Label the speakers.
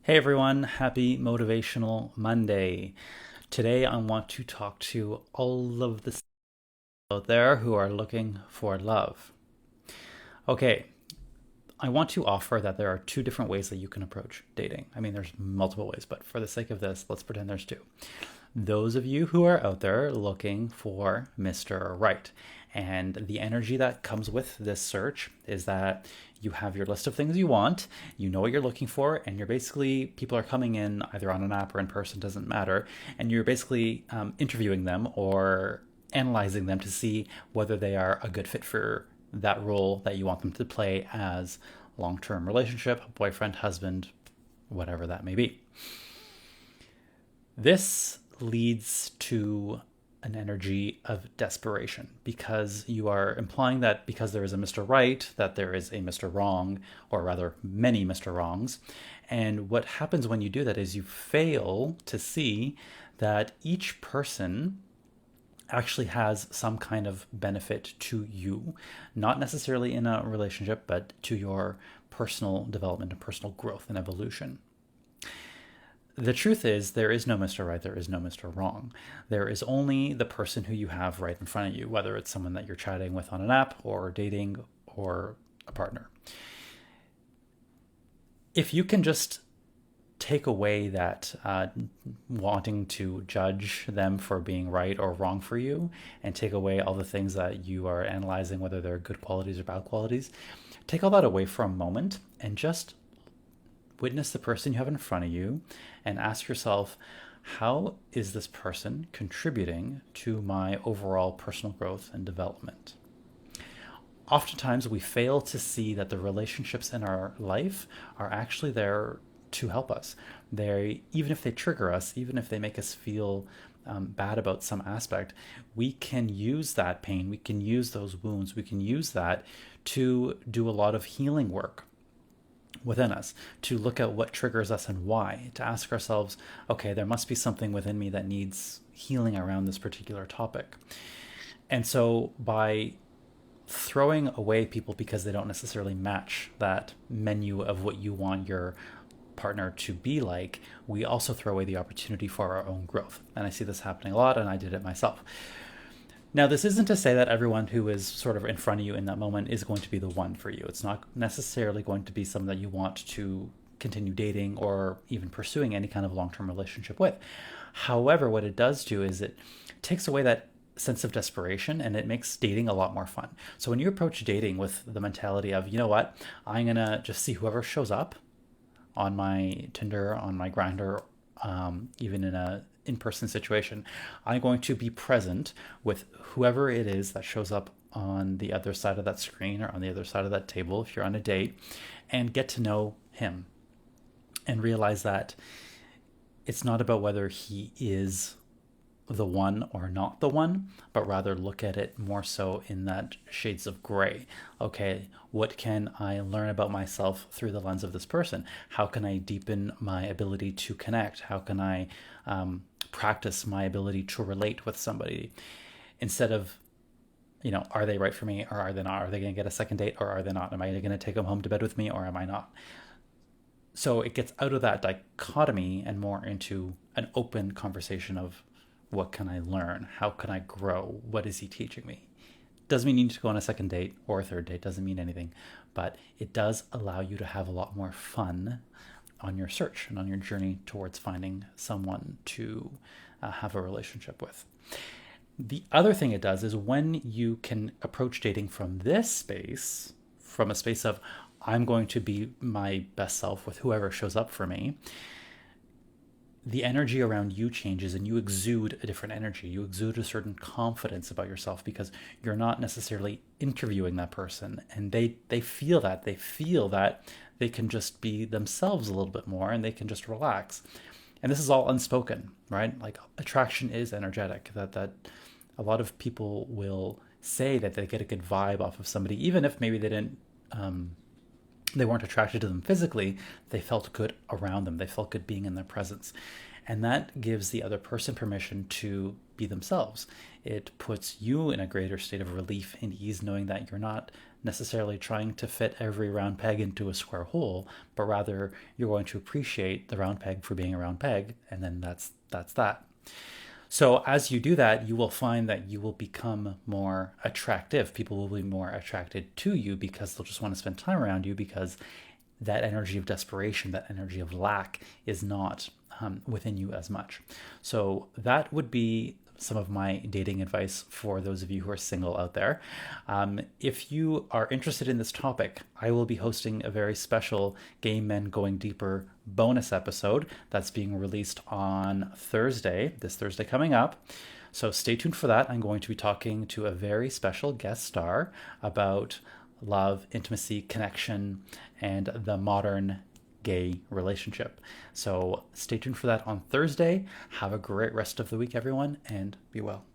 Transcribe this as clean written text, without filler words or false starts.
Speaker 1: Hey everyone, happy Motivational Monday. Today I want to talk to all of the out there who are looking for love. Okay, I want to offer that there are two different ways that you can approach dating. I mean, there's multiple ways, but for the sake of this, let's pretend there's two. Those of you who are out there looking for Mr. Right. And the energy that comes with this search is that you have your list of things you want, you know what you're looking for, and you're basically, people are coming in either on an app or in person, doesn't matter, and you're basically interviewing them or analyzing them to see whether they are a good fit for that role that you want them to play as long-term relationship, boyfriend, husband, whatever that may be. This leads to an energy of desperation because you are implying that because there is a Mr. Right, that there is a Mr. Wrong, or rather many Mr. Wrongs. And what happens when you do that is you fail to see that each person actually has some kind of benefit to you, not necessarily in a relationship, but to your personal development and personal growth and evolution. The truth is, there is no Mr. Right, there is no Mr. Wrong. There is only the person who you have right in front of you, whether it's someone that you're chatting with on an app or dating or a partner. If you can just take away that wanting to judge them for being right or wrong for you, and take away all the things that you are analyzing, whether they're good qualities or bad qualities, take all that away for a moment and just witness the person you have in front of you and ask yourself, how is this person contributing to my overall personal growth and development? Oftentimes we fail to see that the relationships in our life are actually there to help us. They, even if they trigger us, even if they make us feel bad about some aspect, we can use that pain, we can use those wounds, we can use that to do a lot of healing work within us, to look at what triggers us and why, to ask ourselves, okay, there must be something within me that needs healing around this particular topic. And so by throwing away people because they don't necessarily match that menu of what you want your partner to be like, we also throw away the opportunity for our own growth. And I see this happening a lot, and I did it myself. Now, this isn't to say that everyone who is sort of in front of you in that moment is going to be the one for you. It's not necessarily going to be someone that you want to continue dating or even pursuing any kind of long-term relationship with. However, what it does do is it takes away that sense of desperation, and it makes dating a lot more fun. So when you approach dating with the mentality of, you know what, I'm going to just see whoever shows up on my Tinder, on my Grindr, even in a in-person situation, I'm going to be present with whoever it is that shows up on the other side of that screen or on the other side of that table if you're on a date, and get to know him and realize that it's not about whether he is the one or not the one, but rather look at it more so in that shades of gray. Okay, what can I learn about myself through the lens of this person? How can I deepen my ability to connect? How can I practice my ability to relate with somebody? Instead of, are they right for me or are they not? Are they going to get a second date or are they not? Am I going to take them home to bed with me or am I not? So it gets out of that dichotomy and more into an open conversation of, what can I learn? How can I grow? What is he teaching me? Doesn't mean you need to go on a second date or a third date, doesn't mean anything, but it does allow you to have a lot more fun on your search and on your journey towards finding someone to have a relationship with. The other thing it does is when you can approach dating from this space, from a space of, I'm going to be my best self with whoever shows up for me, the energy around you changes and you exude a different energy. You exude a certain confidence about yourself because you're not necessarily interviewing that person, and they feel that. They feel that they can just be themselves a little bit more and they can just relax. And this is all unspoken, right? Like, attraction is energetic. That a lot of people will say that they get a good vibe off of somebody, even if maybe they weren't attracted to them physically, they felt good around them. They felt good being in their presence. And that gives the other person permission to be themselves. It puts you in a greater state of relief and ease, knowing that you're not necessarily trying to fit every round peg into a square hole, but rather you're going to appreciate the round peg for being a round peg, and then that's that. So as you do that, you will find that you will become more attractive. People will be more attracted to you because they'll just want to spend time around you, because that energy of desperation, that energy of lack is not within you as much. So that would be some of my dating advice for those of you who are single out there. If you are interested in this topic, I will be hosting a very special Gay Men Going Deeper bonus episode that's being released on Thursday, this Thursday coming up. So stay tuned for that. I'm going to be talking to a very special guest star about love, intimacy, connection, and the modern gay relationship. So stay tuned for that on Thursday. Have a great rest of the week, everyone, and be well.